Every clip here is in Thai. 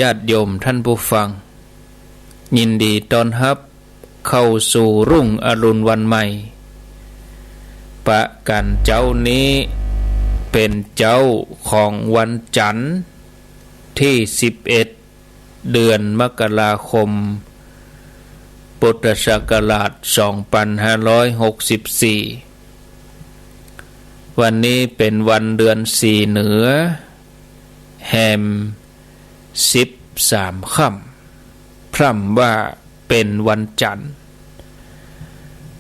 ญาติโยมท่านผู้ฟังยินดีต้อนรับเข้าสู่รุ่งอรุณวันใหม่ประกันเจ้านี้เป็นเจ้าของวันจันทร์ที่11เดือนมกราคมพุทธศักราช2564วันนี้เป็นวันเดือน4เหนือแฮม13ค่ำพร่ำว่าเป็นวันจันทร์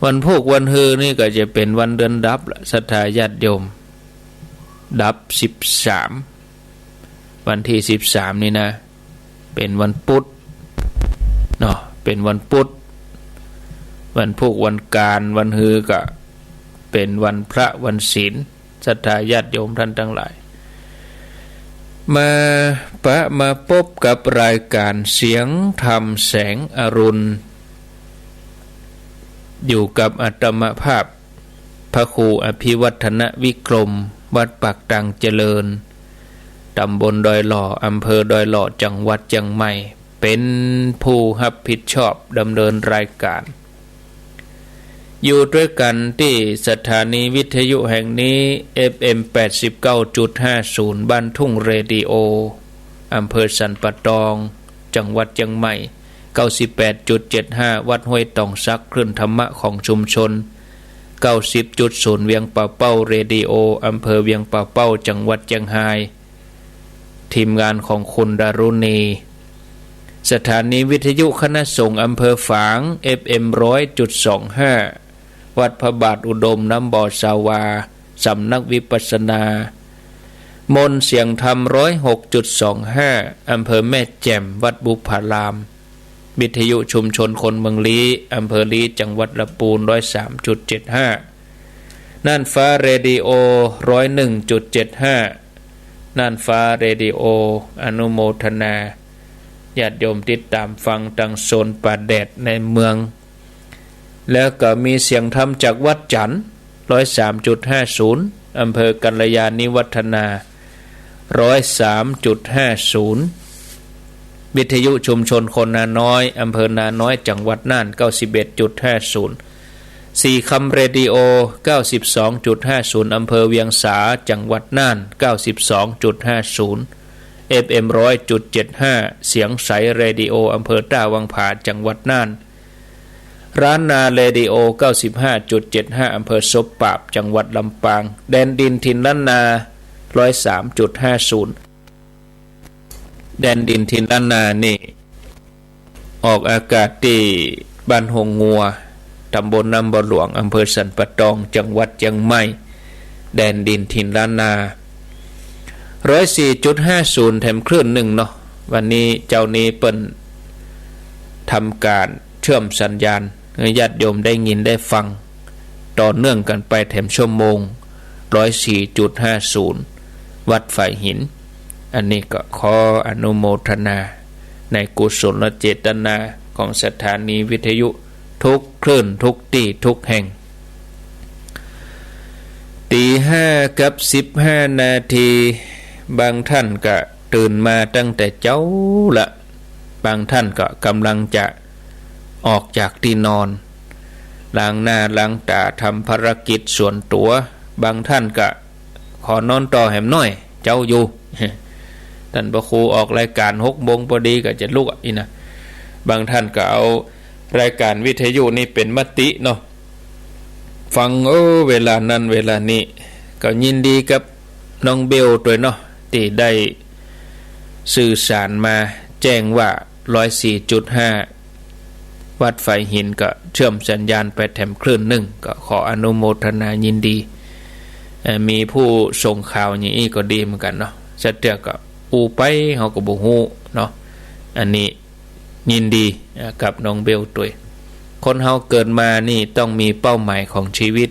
วันพุธวันฮือนี่ก็จะเป็นวันเดือนดับละศรัทธาญาติโยมดับ13วันที่13นี่นะเป็นวันพุธเนาะเป็นวันพุธวันพุธวันการวันฮือก็เป็นวันพระวันศีลศรัทธาญาติโยมท่านทั้งหลายมาพบกับรายการเสียงธรรมแสงอรุณอยู่กับอาตมาภาพพระครูอภิวัฒนวิกรมวัดปากตังเจริญตำบลดอยหล่ออำเภอดอยหล่อจังหวัดเชียงใหม่เป็นผู้รับผิดชอบดำเนินรายการอยู่ด้วยกันที่สถานีวิทยุแห่งนี้ FM 89.50 บ้านทุ่งเรดิโออำเภอสันปะตองจังหวัดเชียงใหม่ 98.75 วัดห้วยตองซักคลื่นธรรมะของชุมชน 90.0 เวียงป่าเป้าเรดิโออำเภอเวียงป่าเป้าจังหวัดเชียงรายทีมงานของคุณดารุณีสถานีวิทยุคณะสงฆ์อำเภอฝาง FM 100.25 วัดพระบาทอุดมน้ำบ่อสาวาสำนักวิปัสสนามนเสียงธรรม 106.25 อำเภอแม่แจ่มวัดบุพารามวิทยุชุมชนคนเมืองลี้อำเภอลี้จังหวัดลำพูน 103.75 น่านฟ้าเรดิโอ 101.75 น่านฟ้าเรดิโออนุโมทนาญาติโยมติดตามฟังทางโซนป่าแดดในเมืองแล้วก็มีเสียงธรรมจากวัดจันทร์ 103.50 อำเภอกัลยาณิวัฒนา 103.50 วิทยุชุมชนคนนาน้อยอำเภอนาน้อยจังหวัดน่าน 91.50 สี่คำเรดิโอ 92.50 อำเภอเวียงสาจังหวัดน่าน 92.50 FM 100.75 เสียงใสเรดิโออำเภอต้าวังผาจังหวัดน่านร้านนาเรดิโอ 95.75 อำเภอซบปาบจังหวัดลำปางแดนดินถิ่นล้านนา 103.50 แดนดินถิ่นล้านนานี่ออกอากาศที่บ้านหงงัวตำบลน้ำบ่อหลวงอำเภอสันปะตองจังหวัดเชียงใหม่แดนดินถิ่นล้านนา 104.50 แถมคลื่นหนึ่งเนาะวันนี้เจ้านี้เปิ้นทำการเชื่อมสัญญาณให้ญาติโยมได้ยินได้ฟังต่อเนื่องกันไปแถมชั่วโมง 104.50 วัดฝ่ายหินอันนี้ก็ขออนุโมทนาในกุศลเจตนาของสถานีวิทยุทุกคลื่นทุกที่ทุกแห่งตี5:15 นาทีบางท่านก็ตื่นมาตั้งแต่เจ้าละบางท่านก็กำลังจะออกจากที่นอนล้างหน้าล้างตาทำภารกิจส่วนตัวบางท่านก็ขอนอนต่อแหมน้อยเจ้าอยู่ท่านพระครูออกรายการ6 โมงพอดีก็จะลุกอีนะบางท่านก็เอารายการวิทยุนี่เป็นมติเนาะฟังเวลานั้นเวลานี้ก็ยินดีกับน้องเบลตัวเนาะที่ได้สื่อสารมาแจ้งว่า 104.5 วัดไฟหินก็เชื่อมสัญญาณไปแถมคลื่นหนึ่งก็ขออนุโมทนายินดีมีผู้ส่งข่าวอย่างนี้ก็ดีเหมือนกันเนาะสัตเตียก็อูไปเขาก็บ่ฮู้เนาะอันนี้ยินดีกับน้องเบลตัวคนเฮาเกิดมานี่ต้องมีเป้าหมายของชีวิต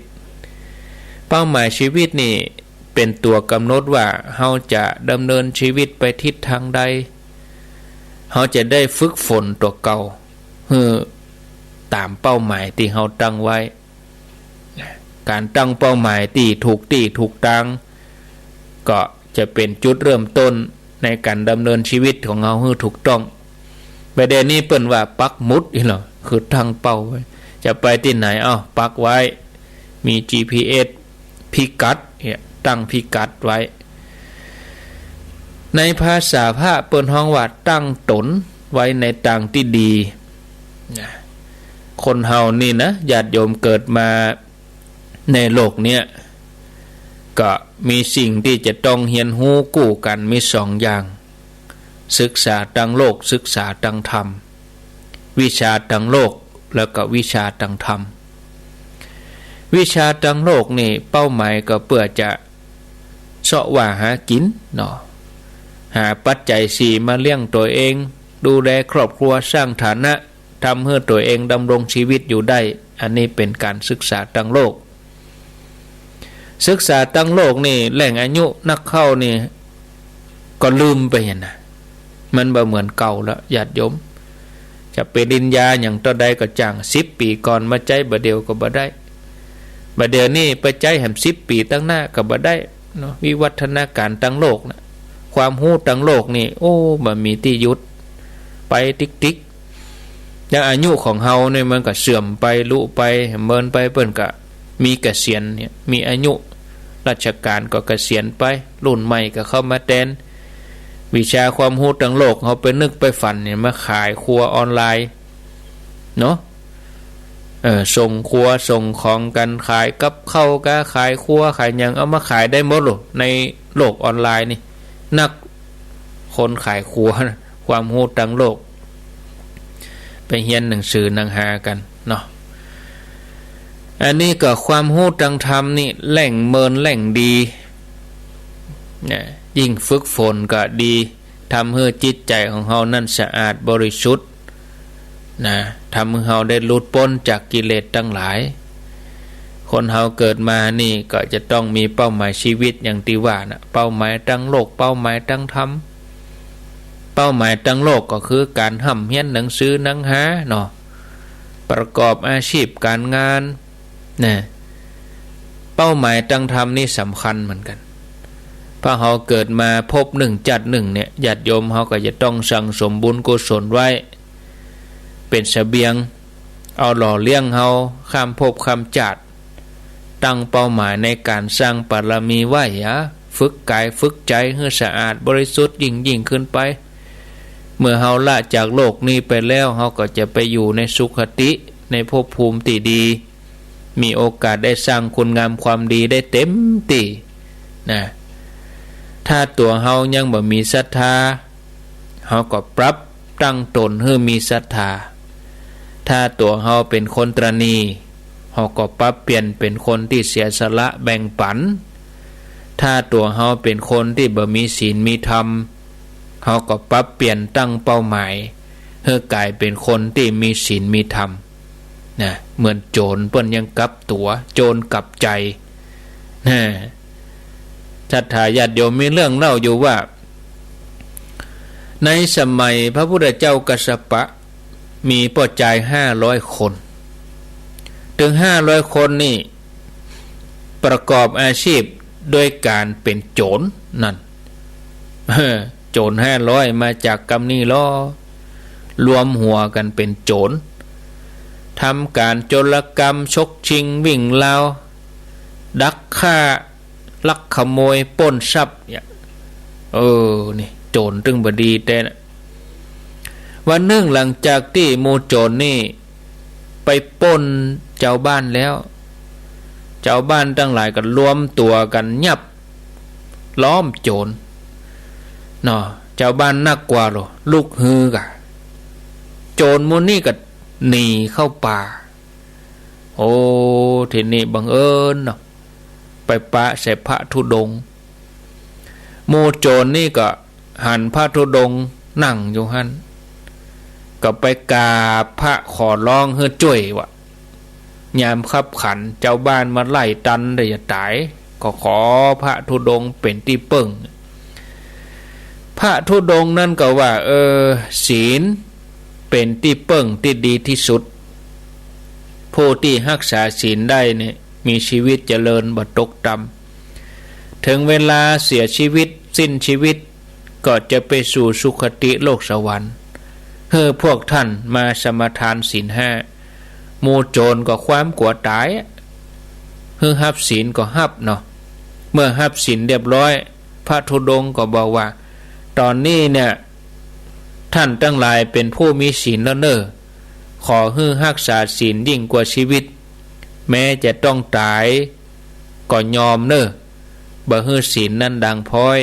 เป้าหมายชีวิตนี่เป็นตัวกำหนดว่าเฮาจะดำเนินชีวิตไปทิศทางใดเฮาจะได้ฝึกฝนตัวเก่าตามเป้าหมายที่เฮาตั้งไว้การตั้งเป้าหมายที่ถูกทางก็จะเป็นจุดเริ่มต้น ในการดำเนินชีวิตของเราให้ถูกต้องประเด็นนี้เปิ้นว่าปักหมุดนี่เหรอคือทางเป้าไว้จะไปที่ไหนปักไว้มี GPS พิกัดเนี่ยตั้งพิกัดไว้ในภาษาพระเปิ้นฮ้องว่าตั้งตนไว้ในทางที่ดีคนเฮานี่นะญาติโยมเกิดมาในโลกเนี้ยก็มีสิ่งที่จะต้องเรียนรู้กู้กันมีสองอย่างศึกษาทางโลกศึกษาทางธรรมวิชาทางโลกแล้วก็วิชาทางธรรมวิชาทางโลกนี่เป้าหมายก็เพื่อจะเสาะว่าหากินเนาะหาปัจจัยสี่มาเลี้ยงตัวเองดูแลครอบครัวสร้างฐานะทำให้ตัวเองดำรงชีวิตอยู่ได้อันนี้เป็นการศึกษาทางโลกศึกษาทางโลกนี่แหล่งอายุนักเข้านี่ก็ลืมไปนะมันบ่เหมือนเก่าแล้วญาติโยมจะไปดินยาอย่างต่อใดก็จ้าง10 ปีก่อนมาใจบ่เดียวก็บ่ได้บ่เดียวนี่ไปใจแหม10 ปีตั้งหน้าก็บ่ได้เนาะวิวัฒนาการทางโลกนะความรู้ทางโลกนี่บ่มีที่หยุดไปติ๊กๆอย่างอายุของเฮาเนี่ยมันก็เสื่อมไปลุไปเมินไปเปิ้นก็มีเกษียณเนี่ยมีอายุราชการก็เกษียณไปรุ่นใหม่ก็เข้ามาแทนวิชาความรู้ทางโลกเฮาไปนึกไปฝันเนี่ยมาขายครัวออนไลน์เนาะส่งครัวส่งของกันขายกับข้าวก็ขายครัวขายหยังเอามาขายได้หมดหรอในโลกออนไลน์นี่นักคนขายครัวความรู้ทางโลกไปเรียนหนังสือหนังหากันเนาะอันนี้ก็ความรู้ทางธรรมนี่แหล่งเมินแหล่งดีเนี่ยยิ่งฝึกฝนก็ดีทำให้จิตใจของเฮานั้นสะอาดบริสุทธิ์นะทำให้เฮาได้หลุดพ้นจากกิเลสทั้งหลายคนเฮาเกิดมานี่ก็จะต้องมีเป้าหมายชีวิตอย่างที่ว่านะเป้าหมายทางโลกเป้าหมายทางธรรมเป้าหมายทางโลกก็คือการร่ำเรียนหนังสือหนังหาเนาะประกอบอาชีพการงานนะเป้าหมายทางธรรมนี่สำคัญเหมือนกันพอเฮาเกิดมาพบหนึ่งจัดหนึ่งเนี่ยญาติโยมเฮาก็จะต้องสั่งสมบุญกุศลไว้เป็นเสบียงเอาหล่อเลี้ยงเฮาข้ามภพข้ามชาติตั้งเป้าหมายในการสร้างบารมีไว้ฝึกกายฝึกใจให้สะอาดบริสุทธิ์ยิ่งขึ้นไปเมื่อเฮาละจากโลกนี้ไปแล้วเฮาก็จะไปอยู่ในสุคติในภพภูมิที่ดีมีโอกาสได้สร้างคุณงามความดีได้เต็มที่นะถ้าตัวเฮายังบ่มีศรัทธาเฮาก็ปรับตั้งตนให้มีศรัทธาถ้าตัวเฮาเป็นคนตระหนี่เฮาก็ปรับเปลี่ยนเป็นคนที่เสียสละแบ่งปันถ้าตัวเฮาเป็นคนที่บ่มีศีลมีธรรมเฮาก็ปรับเปลี่ยนตั้งเป้าหมายให้กลายเป็นคนที่มีศีลมีธรรมนะเหมือนโจรเปิ้นยังกลับตัวโจรกลับใจนะศรัทธาญาติโยมมีเรื่องเล่าอยู่ว่าในสมัยพระพุทธเจ้ากัสสปะมีพ่อใจ500 คนถึง500 คนนี่ประกอบอาชีพด้วยการเป็นโจรนั่นโจร500มาจากกำนี้ล้อรวมหัวกันเป็นโจรทำการโจรกรรมชกชิงวิ่งราวดักฆ่าลักขโมยปล้นทรัพย์เนี่ยนี่โจรตึงบดีแต่นะวันหนึ่งหลังจากที่หมู่โจรนี่ไปปล้นเจ้าบ้านแล้วเจ้าบ้านทั้งหลายก็รวมตัวกันยับล้อมโจรเนาะเจ้าบ้านนักกว่าหรอลูกฮือกะโจรมูนี่ก็หนีเข้าป่าทีนี้บังเอิญเนาะไปปะใส่พระธุดงค์หมู่โจรนี่ก็หันพระธุดงค์นั่งอยู่หันก็ไปกราบพระขอร้องให้ช่วยวะยามขับขันเจ้าบ้านมาไล่ตันได้จะตายก็ขอพระธุดงค์เป็นที่ปึ้งพระธุดงค์นั่นก็ว่าศีลเป็นที่ปึ้งที่ดีที่สุดผู้ที่รักษาศีลได้เนี่ยมีชีวิตเจริญบ่ตกต่ำถึงเวลาเสียชีวิตสิ้นชีวิต ก็จะไปสู่สุคติโลกสวรรค์พวกท่านมาสมาทานศีลห้าหมู่โจรก็ความกลัวตายฮับศีลก็ฮับเนาะเมื่อฮับศีลเรียบร้อยพระธุดงค์ก็บอกว่าตอนนี้เนี่ยท่านทั้งหลายเป็นผู้มีศีลแล้วเนอขอรักษาศีลยิ่งกว่าชีวิตแม้จะต้องตายก็ยอมเนอบ่ฮื้อศีลนั้นดังพ้อย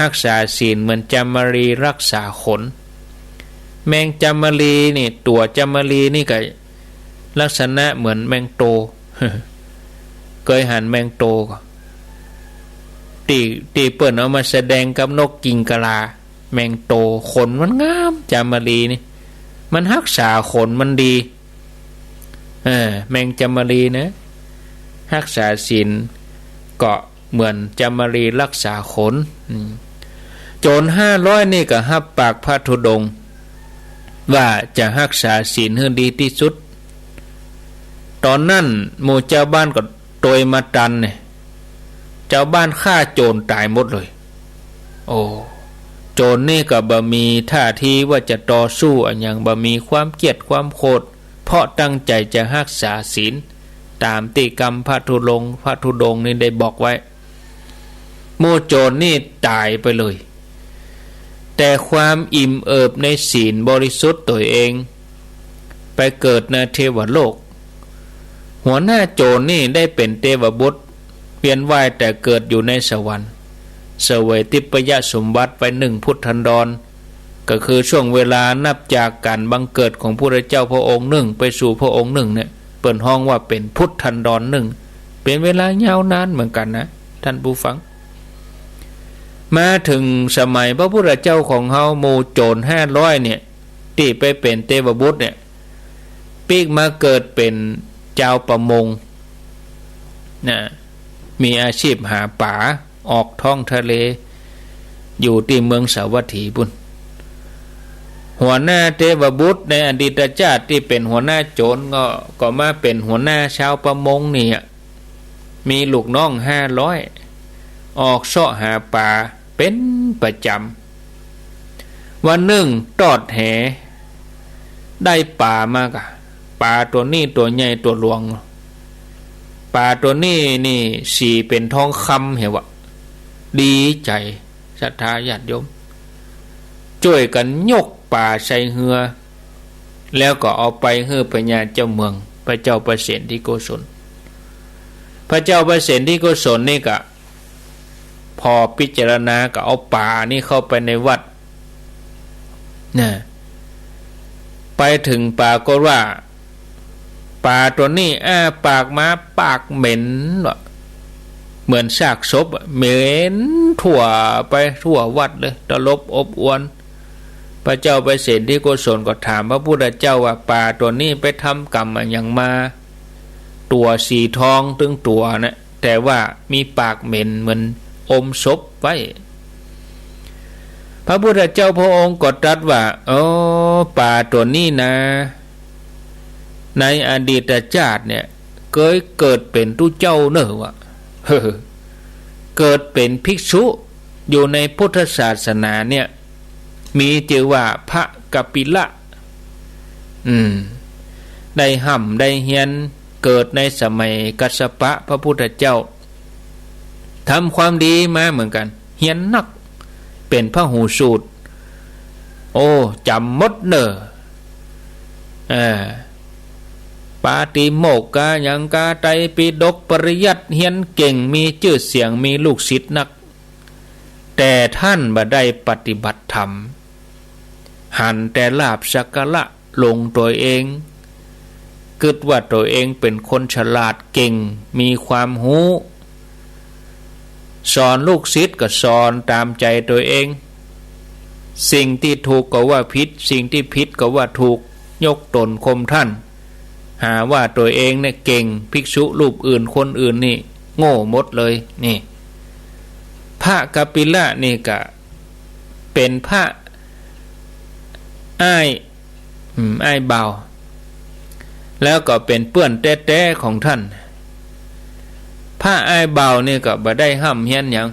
รักษาศีลเหมือนจามรีรักษาขนแมงจามรีนี่ตัวจามรีนี่ก็ลักษณะเหมือนแมงโต เคยหันแมงโตก็ตีเปิ้นเอามาแสดงกับนกกิงกะลาแมงโตขนมันงามจามรีนี่มันรักษาขนมันดีแมงจามรีนะรักษาศีลก็เหมือนจามรีรักษาขนโจร500นี่ก็ฮับปากพระธุดงค์ว่าจะรักษาศีลให้ดีที่สุดตอนนั้นหมู่เจ้าบ้านก็โตยมาตันเนี่ยเจ้าบ้านฆ่าโจรตายหมดเลยโอ้โจรนี่ก็บ่มีท่าทีว่าจะต่อสู้อย่างบ่มีความเกลียดความโกรธเพราะตั้งใจจะรักษาศีลตามติกรรมพระธุดงค์นี่ได้บอกไว้หมู่โจรนี่ตายไปเลยแต่ความอิ่มเอิบในศีลบริสุทธิ์ตัวเองไปเกิดในเทวโลกหัวหน้าโจรนี่ได้เป็นเทวบุตรเวียนว่ายแต่เกิดอยู่ในสวรรค์เสวยทิพยสมบัติไป1 พุทธันดรก็คือช่วงเวลานับจากการบังเกิดของพระเจ้าพระองค์หนึ่งไปสู่พระองค์หนึ่งเนี่ยเปิดห้องว่าเป็นพุทธันดร1เป็นเวลายาวนานเหมือนกันนะท่านผู้ฟังมาถึงสมัยพระพุทธเจ้าของเฮาหมู่โจร500เนี่ยที่ไปเป็นเทวบุตรเนี่ยปีกมาเกิดเป็นเจ้าประมงนะมีอาชีพหาป่าออกท้องทะเลอยู่ที่เมืองสาวัตถีบุญหัวหน้าเทวบุตรในอดีตชาติที่เป็นหัวหน้าโจรก็มาเป็นหัวหน้าชาวประมงนี่มีลูกน้อง500ออกเสาะหาป่าเป็นประจำวันหนึ่งตอดแหได้ป่ามากะป่าตัวนี้ตัวใหญ่ตัวหลวงป่าตัวนี้นี่สีเป็นทองคำเหรอวะดีใจศรัทธาญาติโยมช่วยกันยกป่าใส่เหือแล้วก็เอาไปให้พญาเจ้าเมืองพระเจ้าประเสนที่โกศลพระเจ้าประเสนที่โกศลนี่ก็พอพิจารณาก็เอาป่านี่เข้าไปในวัดนะไปถึงป่าก็ว่าป่าตัวนี้ปากมาปากเหม็นเหมือนซากศพเหม็นทั่วไปทั่ววัดเลยตลบอบอวนพระเจ้าประเสนที่โกศลก็ถามพระพุทธเจ้าว่าป่าตัวนี้ไปทำกรรมอย่างมาตัวสีทองตึงตัวนะแต่ว่ามีปากเหม็นเหมือนอมศพไว้พระพุทธเจ้าพระองค์ก็ตรัสว่าป่าตัวนี้นะในอดีตชาติเนี่ยเคยเกิดเป็นตู้เจ้าเนอะวะเกิดเป็นภิกษุอยู่ในพุทธศาสนาเนี่ยมีชื่อว่าพระกัปปิละได้ห่ำได้เฮียนเกิดในสมัยกัสสปะพระพุทธเจ้าทำความดีมาเหมือนกันเฮียนนักเป็นพระหูสูตรจำมดเนอปาติโมกขะยังกาไตรปิฎกปริยัติเฮียนเก่งมีชื่อเสียงมีลูกศิษย์นักแต่ท่านบ่ได้ปฏิบัติธรรมหันแต่ลาภสักการะลงตัวเองคิดว่าตัวเองเป็นคนฉลาดเก่งมีความรู้สอนลูกศิษย์ก็สอนตามใจตัวเองสิ่งที่ถูกก็ว่าผิดสิ่งที่ผิดก็ว่าถูกยกตนข่มท่านหาว่าตัวเองเนี่ยเก่งภิกษุรูปอื่นคนอื่นนี่โง่หมดเลยนี่พระกัปปิละนี่ก็เป็นพระอ้ายเบาแล้วก็เป็นเปื้อนแต้ๆของท่านพระอ้ายเบานี่ก็บ่ได้ห้ำเฮียนหยัง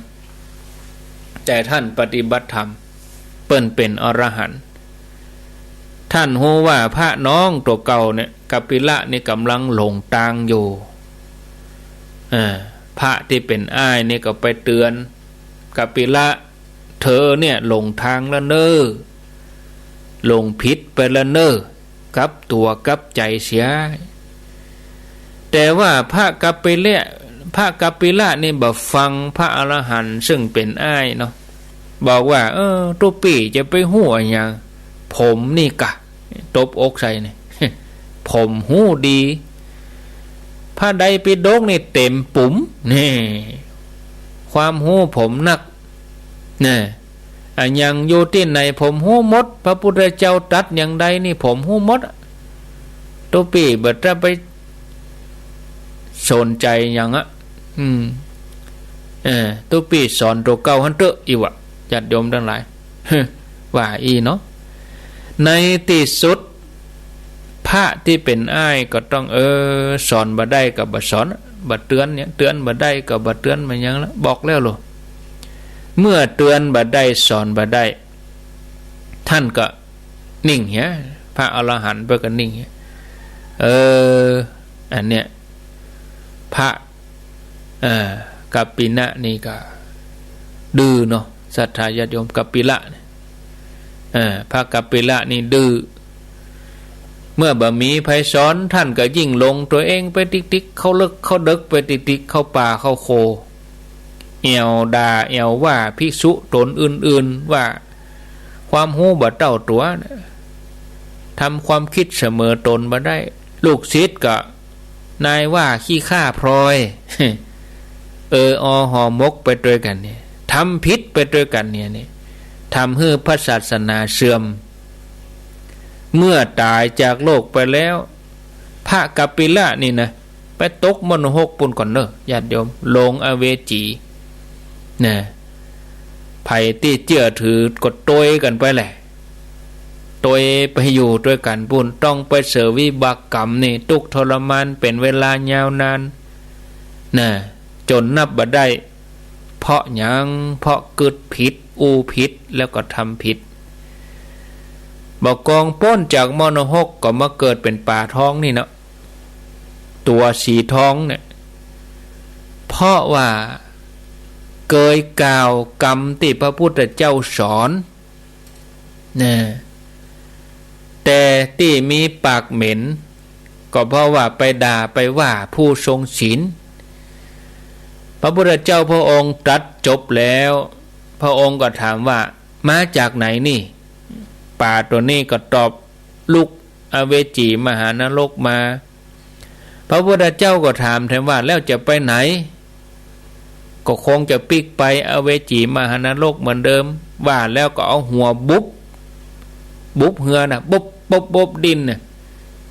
แต่ท่านปฏิบัติธรรมเปิ้นเป็นอรหันต์ท่านรู้ว่าพระน้องตัวเก่าเนี่ยกัปปิละนี่กำลังหลงทางอยู่พระที่เป็นอ้ายนี่ก็ไปเตือนกัปปิละเธอเนี่ยหลงทางแล้วเน้อหลงผิดไปแล้วเน้อกับตัวกับใจเสียแต่ว่าพระกัปปิละนี่บ่ฟังพระอรหันต์ซึ่งเป็นอ้ายเนาะบอกว่าตุปี่จะไปหัวอย่างผมนี่กะตบอกใส่เนี่ย ผมหูดีพระใดปิฎกนี่เต็มปุ๋มนี่ความหูผมนักนี่อย่างอยู่ที่ไหนผมหูมดพระพุทธเจ้าตรัสอย่างใดนี่ผมหูมดตุปี่เบิดจะไปสนใจอย่างตุปี่สอนตัวเก่าหันเตอะอีวะญาติโยมทั้งหลายว่าอีเนาะในที่สุดพระที่เป็นอ้ายก็ต้องสอนบ่ได้กับบ่สอนบ่เตือนเนี่ยเตือนบ่ได้กับบ่เตือนมันยังละบอกแล้วโลเมื่อเตือนบ่ได้สอนบ่ได้ท่านก็นิ่งเหี้ยพระอรหันต์เพิ่นก็นิ่งเหี้ยอันเนี้ยพระกัปปินะนี่ก็ดื้อเนาะศรัทธาญาติโยมกัปปิละพระกัปปิละนี่ดื้อเมื่อบ่มีไผสอนท่านก็ยิ่งลงตัวเองไปติ๊กๆเข้าเลิกเข้าดึกไปติ๊กๆเข้าป่าเข้าโคเอวด่าเอวว่าภิกษุตนอื่นๆว่าความหูบ่เต้าตัวทำความคิดเสมอตนบ่ได้ลูกศิษย์ก็นายว่าขี้ข้าพลอยหอมกไปด้วยกันเนี่ยทำผิดไปด้วยกันเนี่ยทำให้พระศาสนาเสื่อมเมื่อตายจากโลกไปแล้วพระกัปปิละนี่นะไปตกมโนหกปุ่นก่อนเนอะญาติโยมลงอเวจีนะไผ่ที่เจือถือกดโตยกันไปแหละโตยไปอยู่ด้วยกันปุ่นต้องไปเสวยวิบากกรรมนี่ทุกข์ทรมานเป็นเวลายาวนานนะจนนับบ่ได้เพราะหยังเพราะเกิดผิดผิดแล้วก็ทำผิดบอกกองป้นจากมโนหกก็มาเกิดเป็นป่าท้องนี่เนาะตัวสีท้องเนี่ยเพราะว่าเกยกล่าวกรรมที่พระพุทธเจ้าสอนนะแต่ที่มีปากเหม็นก็เพราะว่าไปด่าไปว่าผู้ทรงศีลพระพุทธเจ้าพระองค์ตรัสจบแล้วพระองค์ก็ถามว่ามาจากไหนนี่ป่าตัวนี้ก็ตอบลุกอเวจีมหานรกมาพระพุทธเจ้าก็ถามแทนว่าแล้วจะไปไหนก็คงจะปิกไปอเวจีมหานรกเหมือนเดิมว่าแล้วก็เอาหัวบุบเหือนะบุบดินน่ะ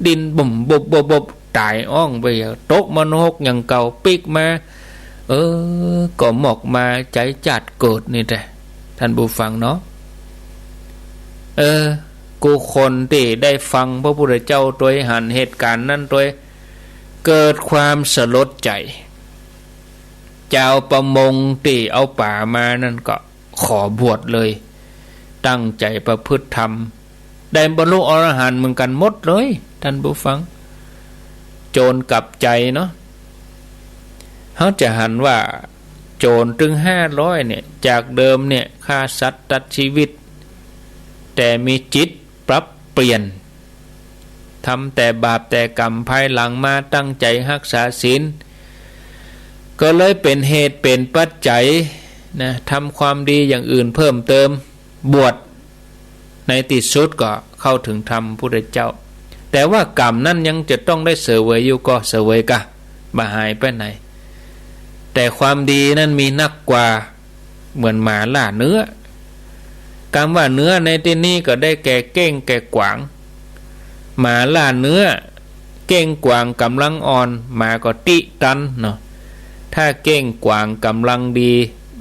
ดินบุ่มบุบตายอ้องไปตกมโนหกอย่างเก่าปิกมาก็หมอกมาใจจัดเกิดนี่แหละท่านผู้ฟังเนาะกูคนที่ได้ฟังพระพุทธเจ้าตัวหันเหตุการณ์นั้นตัวเกิดความสลดใจเจ้าประมงที่เอาป่ามานั่นก็ขอบวชเลยตั้งใจประพฤติธรรมได้บรรลุอรหันต์เหมือนกันหมดเลยท่านผู้ฟังโจรกลับใจเนาะเขาจะหันว่าโจรถึง500เนี่ยจากเดิมเนี่ยฆ่าสัตว์ตัดชีวิตแต่มีจิตปรับเปลี่ยนทำแต่บาปแต่กรรมภายหลังมาตั้งใจรักษาศีลก็เลยเป็นเหตุเป็นปัจจัยนะทำความดีอย่างอื่นเพิ่มเติมบวชในที่สุดก็เข้าถึงธรรมพุทธเจ้าแต่ว่ากรรมนั้นยังจะต้องได้เสวยอยู่ก็เสวยกะบ่หายไปไหนแต่ความดีนั้นมีนักกว่าเหมือนหมาล่าเนื้อคำว่าเนื้อในที่นี้ก็ได้แก่เก้งแก่กวางหมาล่าเนื้อเก้งกวางกำลังอ่อนหมาก็ติตันเนาะถ้าเก้งกวางกำลังดี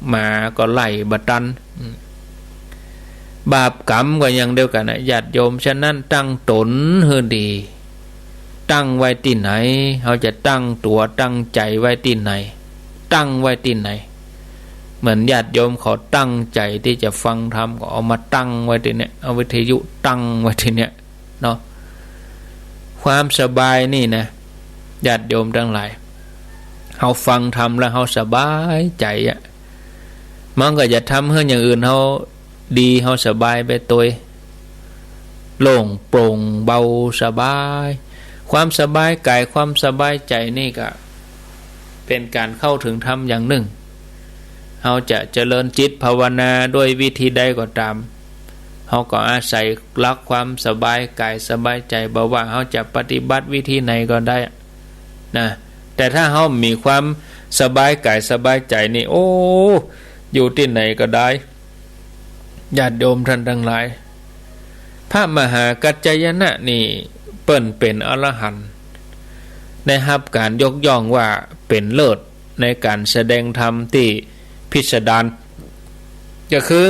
หมาก็ไล่บตันบาปกรรมก็อย่างเดียวกันนะญาติโยมฉะนั้นตั้งตนให้ดีตั้งไว้ที่ไหนเขาจะตั้งตัวตั้งใจไว้ที่ไหนตั้งไว้ที่ไหน เหมือนญาติโยมเขาตั้งใจที่จะฟังธรรมก็เอามาตั้งไว้ทีเนี้ยเอาวิทยุตั้งไว้ทีเนี้ยเนาะความสบายนี่นะญาติโยมทั้งหลายเฮาฟังธรรมแล้วเฮาสบายใจอ่ะมันก็จะทำให้อย่างอื่นเฮาดีเฮาสบายไปตัวโล่งโปร่งเบาสบายความสบายกายความสบายใจนี่ก็เป็นการเข้าถึงธรรมอย่างหนึ่งเฮาจะเจริญจิตภาวนาด้วยวิธีใดก็ตามเฮาก็อาศัยรักความสบายกายสบายใจบ่ว่าเฮาจะปฏิบัติวิธีไหนก็ได้นะแต่ถ้าเฮามีความสบายกายสบายใจนี่โอ้อยู่ที่ไหนก็ได้ญาติโยมท่านทั้งหลายพระมหากัจจายนะนี่เปิ้นเป็นอรหันต์ได้รับการยกย่องว่าเป็นเลิศในการแสดงธรรมที่พิสดารก็คือ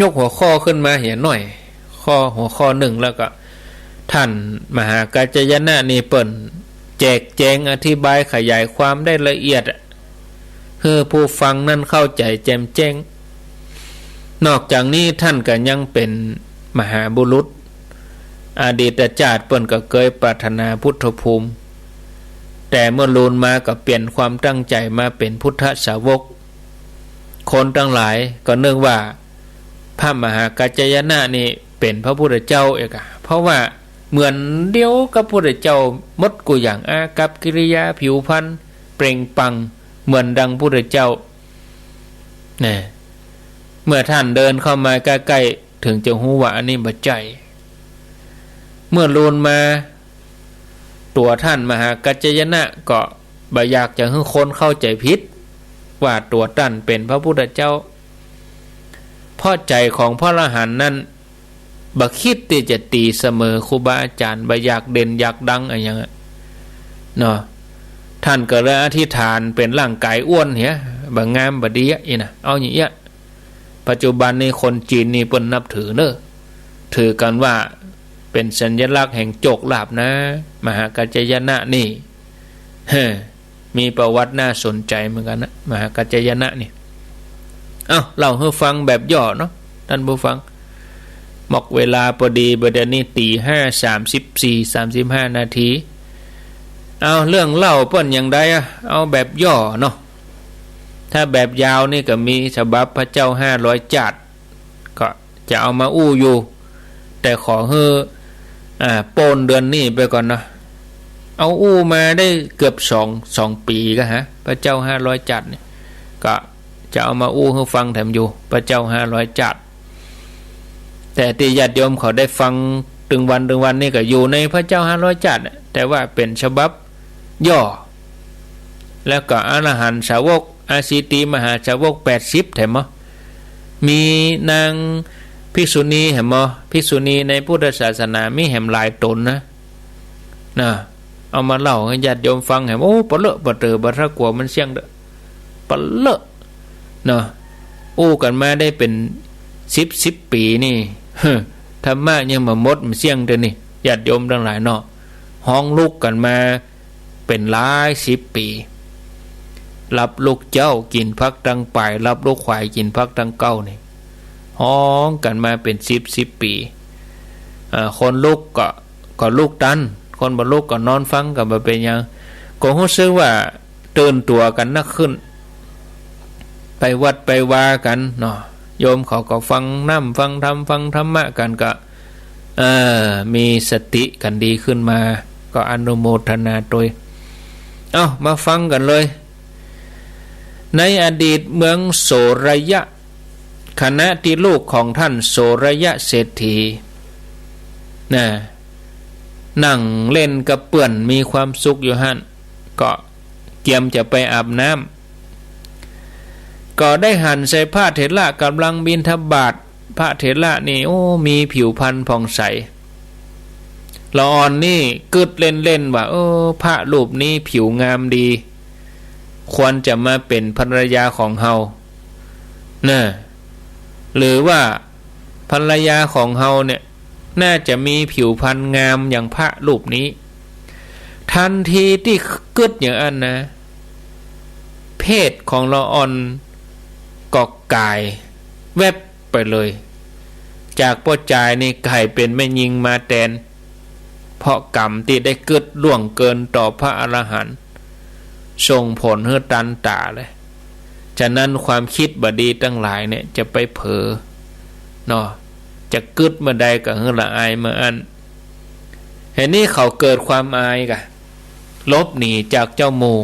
ยกหัวข้อขึ้นมาเห็นหน่อยหัวข้อหนึ่งแล้วก็ท่านมหากัจจายนะนี่เปิ้นแจกแจงอธิบายขยายความได้ละเอียดเพื่อผู้ฟังนั้นเข้าใจแจ่มแจ้งนอกจากนี้ท่านก็ยังเป็นมหาบุรุษอดีตชาติเปิ้นก็เคยปรารถนาพุทธภูมิแต่เมื่อลูนมาก็เปลี่ยนความตั้งใจมาเป็นพุทธสาวกคนทั้งหลายก็นึกว่าพระมหากัจจายนะนี่เป็นพระพุทธเจ้าเองเพราะว่าเหมือนเดียวกับพระพุทธเจ้าหมดกุอย่างอากัปกิริยาผิวพรรณเปล่งปลั่งเหมือนดังพระพุทธเจ้าเนี่ยเมื่อท่านเดินเข้ามาใกล้ๆถึงจะหูว่าอันนี้บ่ใจเมื่อลูนมาตัวท่านมหากัจจายนะก็บ่อยากจะให้คนเข้าใจผิดว่าตัวท่านเป็นพระพุทธเจ้าเพราะใจของพระอรหันต์นั้นบ่คิดที่จะตีเสมอครูบาอาจารย์บ่อยากเด่นอยากดังอะไรอย่างเนาะท่านก็เลยอธิษฐานเป็นร่างกายอ้วนเหี้ยบ่งามบ่ดีอ่ะอีน่ะเอาอย่างเงี้ยปัจจุบันนี้คนจีนนี่เพิ่นนับถือเนอะถือกันว่าเป็นสัญลักษณ์แห่งโชคลาภนะมหากัจจายนะนี่มีประวัติน่าสนใจเหมือนกันนะมหากัจจายนะนี่เล่าให้ฟังแบบย่อเนาะท่านผู้ฟังหมอกเวลาพอดีประเดี๋ยวนี้ตี 5:34-35 นาทีเรื่องเล่าเปิ้นอย่างใดเอาแบบย่อเนาะถ้าแบบยาวนี่ก็มีฉบับพระเจ้า500จัดก็จะเอามาอู้อยู่แต่ขอให้โปนเดือนนี้ไปก่อนนะเอาอู้มาได้เกือบ2 ปีก็พระเจ้า500จัดเนี่ยก็จะเอามาอู้ให้ฟังแถมอยู่พระเจ้า500จัดแต่ที่ญาติโยมเขาได้ฟังตึงวันนี่ก็อยู่ในพระเจ้า500จัดแต่ว่าเป็นฉบับย่อแล้วก็อรหันต์สาวกอาสิติมหาสาวก80แถมมีนางภิกษุณีแหมภิกษุณีในพุทธศาสนามีแหมหลายตนนะเอามาเล่าให้ญาติโยมฟังแหมโอ้ปะเลอะปะเตอบ่ทักกลัวมันเสี่ยงเด้อปะเลอะอู้กันมาได้เป็น10ปีนี่ธรรมะยังมาหมดมันเสี่ยงเด้อนี่ญาติโยมทั้งหลายห้องลูกกันมาเป็นหลาย10 ปีรับลูกเจ้ากินพักตังป่ายรับลูกควายกินพักตังเก้านี่ห้องกันมาเป็น10 ปีคนลูกก็ลูกตันคนบ่ลูกก็นอนฟังก็บ่เป็นหยังก็รู้สึกว่าตื่นตัวกันนักขึ้นไปวัดไปวากันเนาะโยมเขาก็ฟังน้ำฟังธรรมฟังธรรมะกันก็มีสติกันดีขึ้นมาก็อนุโมทนาด้วยมาฟังกันเลยในอดีตเมืองโสรยะขณะที่ลูกของท่านโสรยะเศรษฐีนั่งเล่นกับเปื่อนมีความสุขอยู่หั่นก็เกียมจะไปอาบน้ำก็ได้หันใส่พระเถระกำลังบิณฑบาตพระเถระนี่มีผิวพรรณผ่องใสละอ่อนนี่กึดเล่นว่าพระรูปนี้ผิวงามดีควรจะมาเป็นภรรยาของเฮาหรือว่าภรรยาของเฮาเนี่ยน่าจะมีผิวพรรณงามอย่างพระรูปนี้ทันทีที่กึดอย่างนั้นนะเพศของละอ่อน ก็กลายแวบไปเลยจากพ่อจายนี่กลายเป็นแม่ยิงมาแทนเพราะกรรมที่ได้เกิดล่วงเกินต่อพระอรหันต์ส่งผลให้ตันตาเลยฉะนั้นความคิดบดีทั้งหลายเนี่ยจะไปเผลอเนาะจะกึดเมื่อใดก็เฮือละอายเมื่ออันเห็นนี่เขาเกิดความอายกะลบหนีจากเจ้าหมู่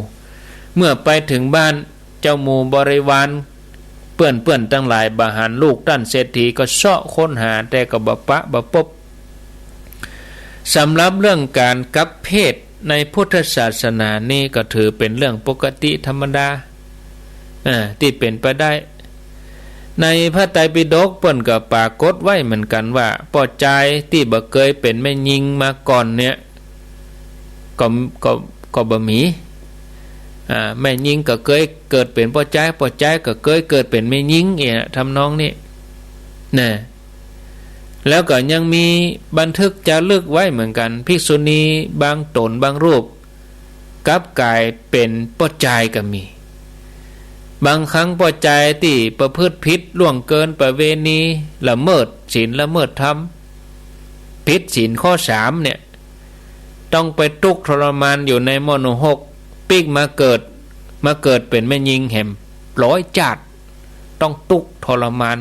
เมื่อไปถึงบ้านเจ้าหมู่บริวารเปื่อนตั้งหลายบาหารลูกท่านเศรษฐีก็เสาะค้นหาแต่ก็บ่ปะบ่พบสำหรับเรื่องการกับเพศในพุทธศาสนานี่ก็ถือเป็นเรื่องปกติธรรมดาที่เป็นไปได้ในพระไตรปิฎกเปิ้นก็ปรากฏไว้เหมือนกันว่าพ่อจายที่บ่เคยเป็นแม่ยิงมาก่อนเนี่ยก็บ่มีแม่ยิงก็เคยเกิดเป็นพ่อจายก็เคยเกิดเป็นแม่ยิงทำนองนี้นะแล้วก็ยังมีบันทึกจารึกไว้เหมือนกันภิกษุณีบางตนบางรูปกลับกลายเป็นพ่อจายก็มีบางครั้งพ่อจายที่ประพฤติผิดล่วงเกินประเวณีละเมิดศีลละเมิดธรรมผิดศีลข้อ3เนี่ยต้องไปทุกข์ทรมานอยู่ในมโนหกปิ๊กมาเกิดเป็นแม่ยิงแหม100 จาดต้องทุกข์ทรมาน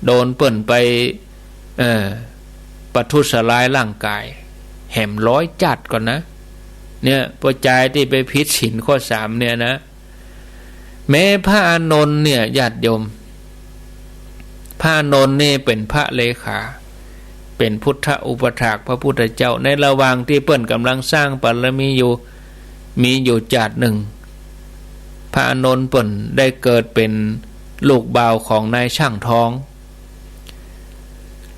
โดนเปิ่นไปประทุษร้ายร่างกายแหม100 จาดก่อนนะเนี่ยพ่อจายที่ไปผิดศีลข้อ3เนี่ยนะแม้พระอานนท์เนี่ยญาติโยมพระอานนท์นี่เป็นพระเลขาเป็นพุทธอุปถากพระพุทธเจ้าในระหว่างที่เปิ้นกำลังสร้างบารมีอยู่มีอยู่จาดหนึ่งพระอานนท์เปิ้นได้เกิดเป็นลูกบ่าวของนายช่างทอง